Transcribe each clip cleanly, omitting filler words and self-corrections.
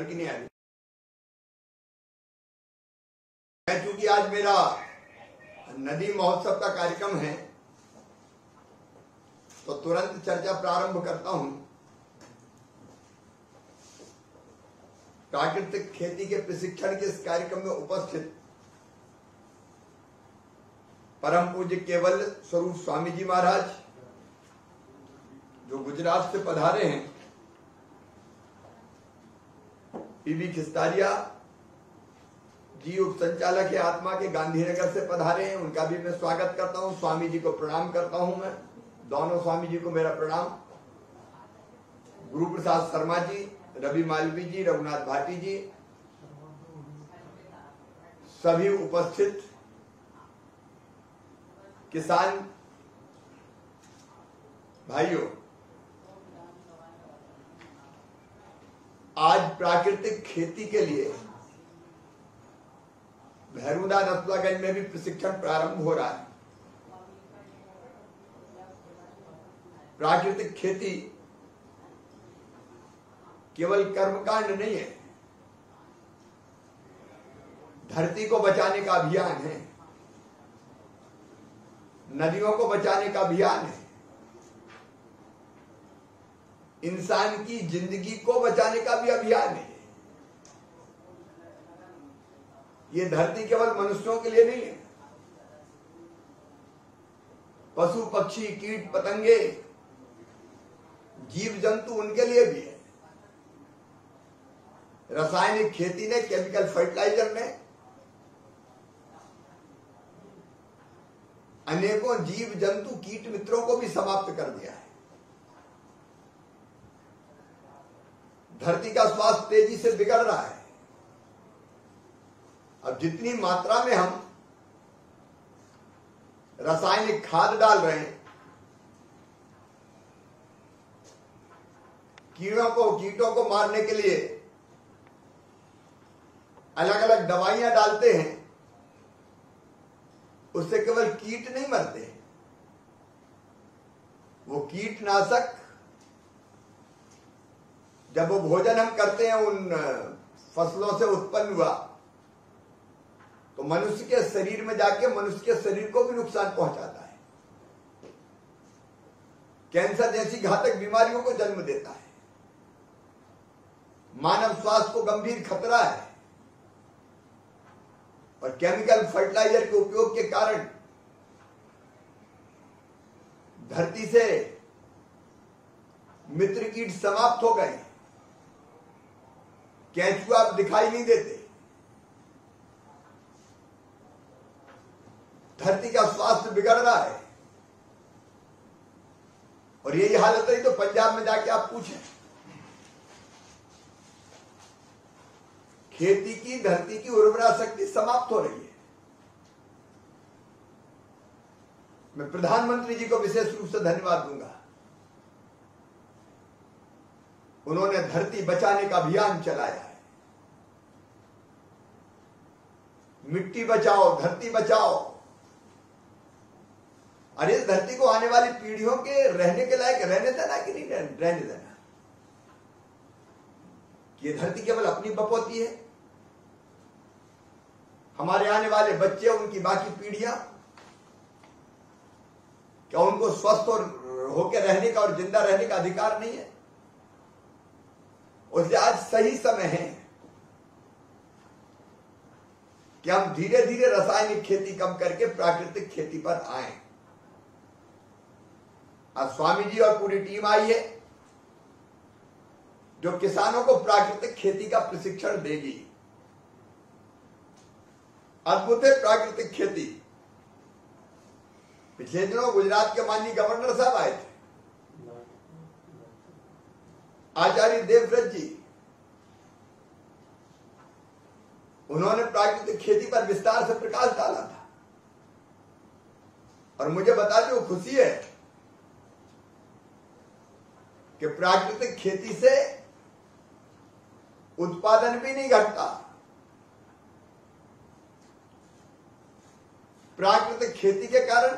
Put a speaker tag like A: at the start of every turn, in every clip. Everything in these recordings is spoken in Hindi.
A: लड़की नहीं आ रही। चूंकि आज मेरा नदी महोत्सव का कार्यक्रम है तो तुरंत चर्चा प्रारंभ करता हूं। प्राकृतिक खेती के प्रशिक्षण के इस कार्यक्रम में उपस्थित परम पूज्य केवल स्वरूप स्वामी जी महाराज जो गुजरात से पधारे हैं, पीवी खिस्तारिया जी उप संचालक है आत्मा के गांधीनगर से पधारे हैं, उनका भी मैं स्वागत करता हूं। स्वामी जी को प्रणाम करता हूं। मैं दोनों स्वामी जी को मेरा प्रणाम। गुरु प्रसाद शर्मा जी, रवि मालवी जी, रघुनाथ भाटी जी, सभी उपस्थित किसान भाइयों, आज प्राकृतिक खेती के लिए भैरूदा नसलागंज में भी प्रशिक्षण प्रारंभ हो रहा है। प्राकृतिक खेती केवल कर्मकांड नहीं है, धरती को बचाने का अभियान है, नदियों को बचाने का अभियान है, इंसान की जिंदगी को बचाने का भी अभियान है। ये धरती केवल मनुष्यों के लिए नहीं है, पशु पक्षी कीट पतंगे जीव जंतु उनके लिए भी है। रासायनिक खेती ने, केमिकल फर्टिलाइजर ने अनेकों जीव जंतु कीट मित्रों को भी समाप्त कर दिया है। धरती का स्वास्थ्य तेजी से बिगड़ रहा है। अब जितनी मात्रा में हम रासायनिक खाद डाल रहे हैं, कीटों को मारने के लिए अलग अलग दवाइयां डालते हैं, उससे केवल कीट नहीं मरते। वो कीटनाशक जब वो भोजन हम करते हैं उन फसलों से उत्पन्न हुआ तो मनुष्य के शरीर में जाके मनुष्य के शरीर को भी नुकसान पहुंचाता है, कैंसर जैसी घातक बीमारियों को जन्म देता है, मानव स्वास्थ्य को गंभीर खतरा है। और केमिकल फर्टिलाइजर के उपयोग के कारण धरती से मित्र कीट समाप्त हो गए, केंचुआ अब दिखाई नहीं देते, धरती का स्वास्थ्य बिगड़ रहा है। और यही हालत है तो पंजाब में जाके आप पूछें, खेती की धरती की उर्वरा शक्ति समाप्त हो रही है। मैं प्रधानमंत्री जी को विशेष रूप से धन्यवाद दूंगा, उन्होंने धरती बचाने का अभियान चलाया है। मिट्टी बचाओ, धरती बचाओ। अरे इस धरती को आने वाली पीढ़ियों के रहने के लायक रहने देना कि नहीं रहने देना। ये धरती केवल अपनी बपौती है, हमारे आने वाले बच्चे, उनकी बाकी पीढ़ियां, क्या उनको स्वस्थ और होकर रहने का और जिंदा रहने का अधिकार नहीं है? उसलिए आज सही समय है कि हम धीरे धीरे रासायनिक खेती कम करके प्राकृतिक खेती पर आए। आज स्वामी जी और पूरी टीम आई है जो किसानों को प्राकृतिक खेती का प्रशिक्षण देगी। अद्भुत है प्राकृतिक खेती। पिछले दिनों गुजरात के माननीय गवर्नर साहब आए थे, आचार्य देवव्रत जी, उन्होंने प्राकृतिक खेती पर विस्तार से प्रकाश डाला था। और मुझे बता दो, खुशी है कि प्राकृतिक खेती से उत्पादन भी नहीं घटता। प्राकृतिक खेती के कारण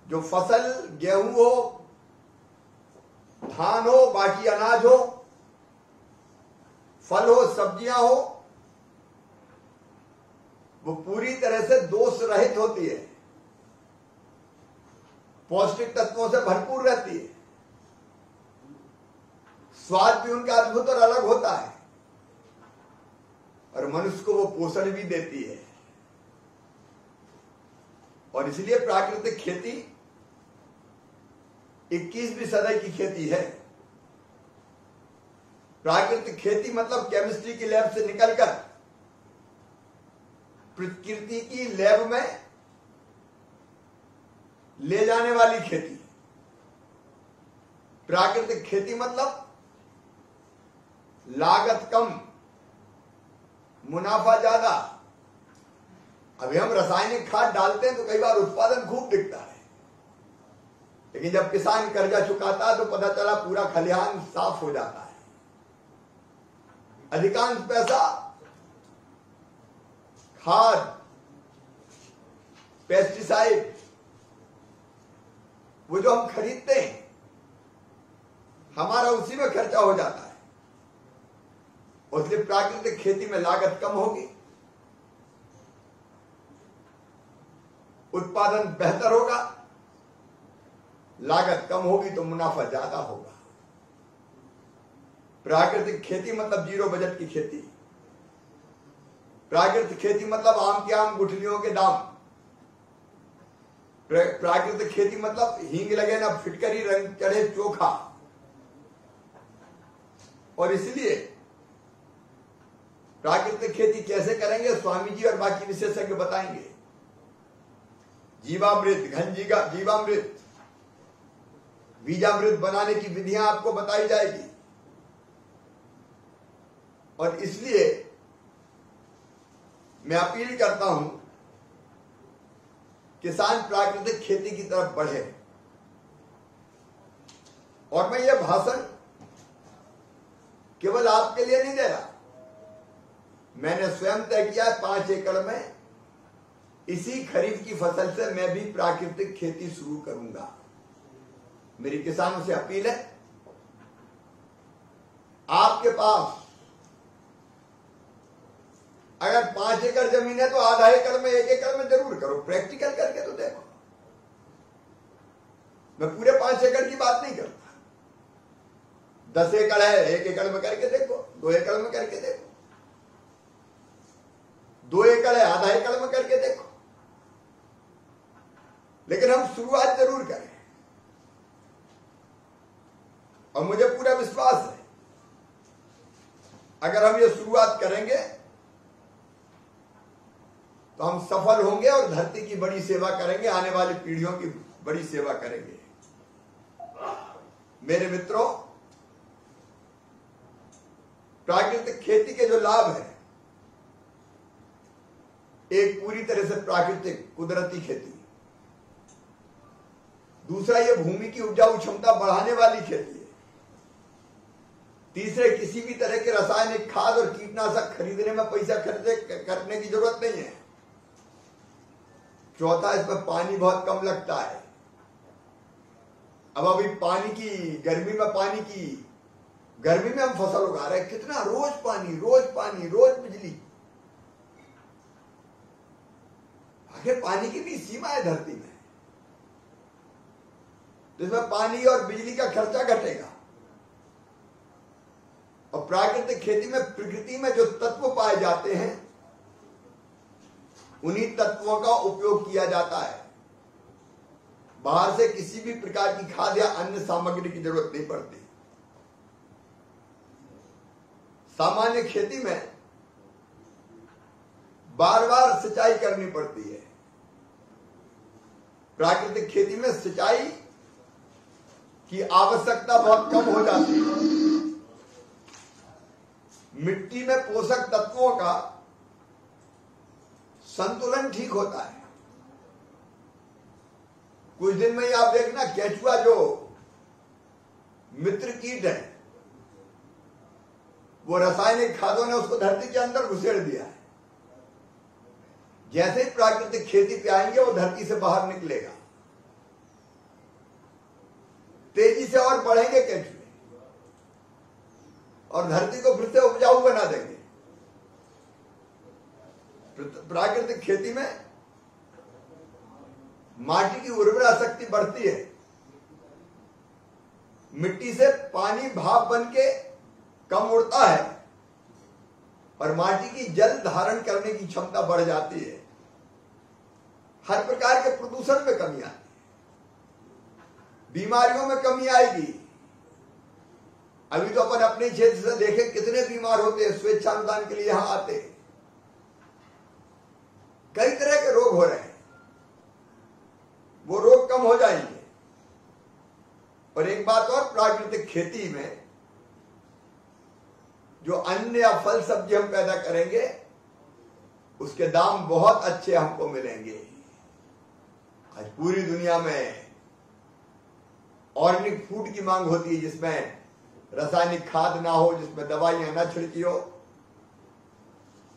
A: जो फसल, गेहूं हो, धान हो, बाकी अनाज हो, फल हो, सब्जियां हो, वो पूरी तरह से दोष रहित होती है, पौष्टिक तत्वों से भरपूर रहती है, स्वाद भी उनका अद्भुत और अलग होता है, और मनुष्य को वो पोषण भी देती है। और इसलिए प्राकृतिक खेती 21वीं सदी की खेती है। प्राकृतिक खेती मतलब केमिस्ट्री की लैब से निकलकर प्रकृति की लैब में ले जाने वाली खेती। प्राकृतिक खेती मतलब लागत कम, मुनाफा ज्यादा। अभी हम रासायनिक खाद डालते हैं तो कई बार उत्पादन खूब दिखता है, लेकिन जब किसान कर्जा चुकाता है तो पता चला पूरा खलिहान साफ हो जाता है। अधिकांश पैसा खाद, पेस्टिसाइड, वो जो हम खरीदते हैं, हमारा उसी में खर्चा हो जाता है। इसलिए प्राकृतिक खेती में लागत कम होगी, उत्पादन बेहतर होगा, लागत कम होगी तो मुनाफा ज्यादा होगा। प्राकृतिक खेती मतलब जीरो बजट की खेती। प्राकृतिक खेती मतलब आम के आम, गुठलियों के दाम। प्राकृतिक खेती मतलब हींग लगे ना फिटकरी, रंग चढ़े चोखा। और इसलिए प्राकृतिक खेती कैसे करेंगे, स्वामी जी और बाकी विशेषज्ञ बताएंगे। जीवामृत, जीवामृत, बीजामृत बनाने की विधियां आपको बताई जाएगी। और इसलिए मैं अपील करता हूं, किसान प्राकृतिक खेती की तरफ बढ़े। और मैं यह भाषण केवल आपके लिए नहीं दे रहा, मैंने स्वयं तय किया 5 एकड़ में इसी खरीफ की फसल से मैं भी प्राकृतिक खेती शुरू करूंगा। मेरी किसानों से अपील है, आपके पास अगर 5 एकड़ जमीन है तो आधा एकड़ में, 1 एकड़ में जरूर करो, प्रैक्टिकल करके तो देखो। मैं पूरे 5 एकड़ की बात नहीं करता। 10 एकड़ है, 1 एकड़ में करके देखो, 2 एकड़ में करके देखो, 2 एकड़ है, आधा एकड़ में करके देखो। लेकिन हम शुरुआत जरूर करें। और मुझे पूरा विश्वास है, अगर हम ये शुरुआत करेंगे तो हम सफल होंगे और धरती की बड़ी सेवा करेंगे, आने वाली पीढ़ियों की बड़ी सेवा करेंगे। मेरे मित्रों, प्राकृतिक खेती के जो लाभ है, एक पूरी तरह से प्राकृतिक कुदरती खेती, दूसरा ये भूमि की उपजाऊ क्षमता बढ़ाने वाली खेती है, तीसरे किसी भी तरह के रासायनिक खाद और कीटनाशक खरीदने में पैसा खर्च करने की जरूरत नहीं है, चौथा इसमें पानी बहुत कम लगता है। अब अभी पानी की गर्मी में हम फसल उगा रहे हैं, कितना रोज पानी, रोज बिजली। आखिर पानी की भी सीमा है धरती में, तो इसमें पानी और बिजली का खर्चा घटेगा। और प्राकृतिक खेती में प्रकृति में जो तत्व पाए जाते हैं, उन्हीं तत्वों का उपयोग किया जाता है। बाहर से किसी भी प्रकार की खाद या अन्य सामग्री की जरूरत नहीं पड़ती। सामान्य खेती में बार बार सिंचाई करनी पड़ती है। प्राकृतिक खेती में सिंचाई की आवश्यकता बहुत कम हो जाती है। मिट्टी में पोषक तत्वों का संतुलन ठीक होता है। कुछ दिन में ही आप देखना, केंचुआ जो मित्र कीट है, वो रासायनिक खादों ने उसको धरती के अंदर घुसेड़ दिया है। जैसे ही प्राकृतिक खेती पे आएंगे, वो धरती से बाहर निकलेगा, तेजी से और बढ़ेंगे केंचुए। और धरती को फिर से उपजाऊ बना देंगे। प्राकृतिक खेती में माटी की उर्वरा शक्ति बढ़ती है, मिट्टी से पानी भाप बन के कम उड़ता है और माटी की जल धारण करने की क्षमता बढ़ जाती है। हर प्रकार के प्रदूषण में कमी आती है, बीमारियों में कमी आएगी। अभी तो अपन अपने क्षेत्र से देखें कितने बीमार होते हैं, स्वेच्छानुदान के लिए यहां आते हैं, कई तरह के रोग हो रहे हैं, वो रोग कम हो जाएंगे। और एक बात और, प्राकृतिक खेती में जो अन्न या फल सब्जी हम पैदा करेंगे उसके दाम बहुत अच्छे हमको मिलेंगे। आज पूरी दुनिया में ऑर्गेनिक फूड की मांग होती है, जिसमें रासायनिक खाद ना हो, जिसमें दवाइयां ना छिड़की हो,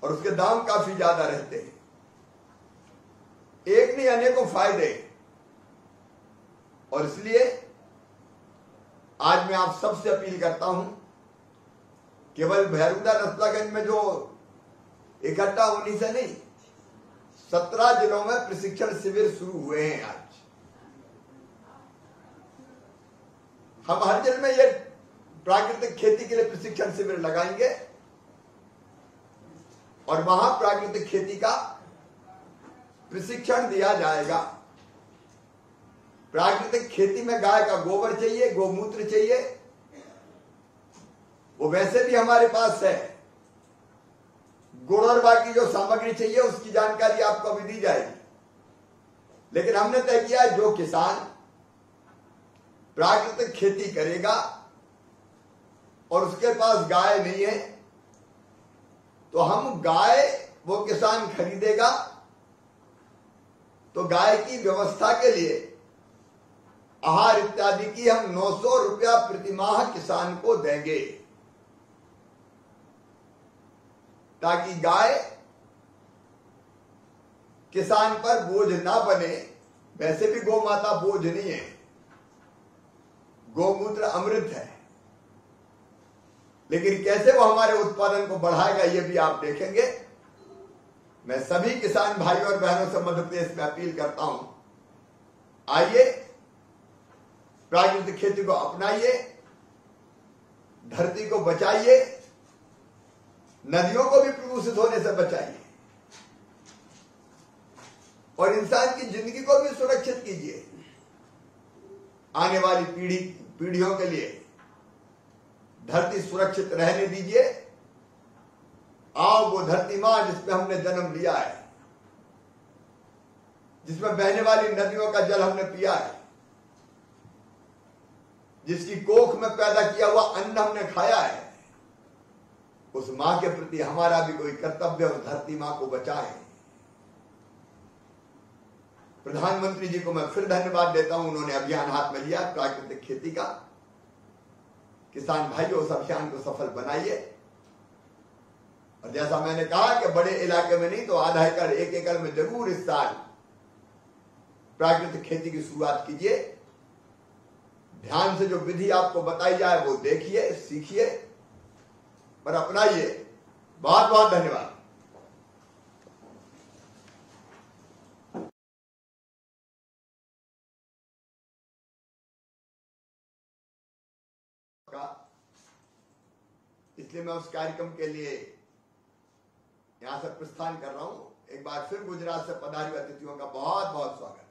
A: और उसके दाम काफी ज्यादा रहते हैं। एक नहीं अनेकों फायदे। और इसलिए आज मैं आप सबसे अपील करता हूं, केवल भैरुदा नसलागंज में जो इकट्ठा होने से नहीं, 17 जिलों में प्रशिक्षण शिविर शुरू हुए हैं। आज हम हर जिले में ये प्राकृतिक खेती के लिए प्रशिक्षण शिविर लगाएंगे और वहां प्राकृतिक खेती का प्रशिक्षण दिया जाएगा। प्राकृतिक खेती में गाय का गोबर चाहिए, गोमूत्र चाहिए, वो वैसे भी हमारे पास है। गुड़ और बाकी जो सामग्री चाहिए उसकी जानकारी आपको अभी दी जाएगी। लेकिन हमने तय किया जो किसान प्राकृतिक खेती करेगा और उसके पास गाय नहीं है, तो हम गाय वो किसान खरीदेगा तो गाय की व्यवस्था के लिए आहार इत्यादि की हम 900 रुपया प्रति माह किसान को देंगे, ताकि गाय किसान पर बोझ ना बने। वैसे भी गौ माता बोझ नहीं है, गौमूत्र अमृत है, लेकिन कैसे वो हमारे उत्पादन को बढ़ाएगा ये भी आप देखेंगे। मैं सभी किसान भाई और बहनों से मध्य प्रदेश में अपील करता हूं, आइए प्राकृतिक खेती को अपनाइए, धरती को बचाइए, नदियों को भी प्रदूषित होने से बचाइए और इंसान की जिंदगी को भी सुरक्षित कीजिए। आने वाली पीढ़ियों के लिए धरती सुरक्षित रहने दीजिए। आओ वो धरती मां जिसमें हमने जन्म लिया है, जिसमें बहने वाली नदियों का जल हमने पिया है, जिसकी कोख में पैदा किया हुआ अन्न हमने खाया है, उस मां के प्रति हमारा भी कोई कर्तव्य, उस धरती मां को बचाएं। प्रधानमंत्री जी को मैं फिर धन्यवाद देता हूं, उन्होंने अभियान हाथ में लिया प्राकृतिक खेती का। किसान भाइयों उस अभियान को सफल बनाइए और जैसा मैंने कहा कि बड़े इलाके में नहीं तो आधा एकड़ 1 एकड़ में जरूर इस साल प्राकृतिक खेती की शुरुआत कीजिए। ध्यान से जो विधि आपको बताई जाए वो देखिए, सीखिए और अपनाइए। बहुत बहुत धन्यवाद। इसलिए मैं उस कार्यक्रम के लिए यहां से प्रस्थान कर रहा हूं। एक बार फिर गुजरात से पधारे हुए अतिथियों का बहुत बहुत स्वागत।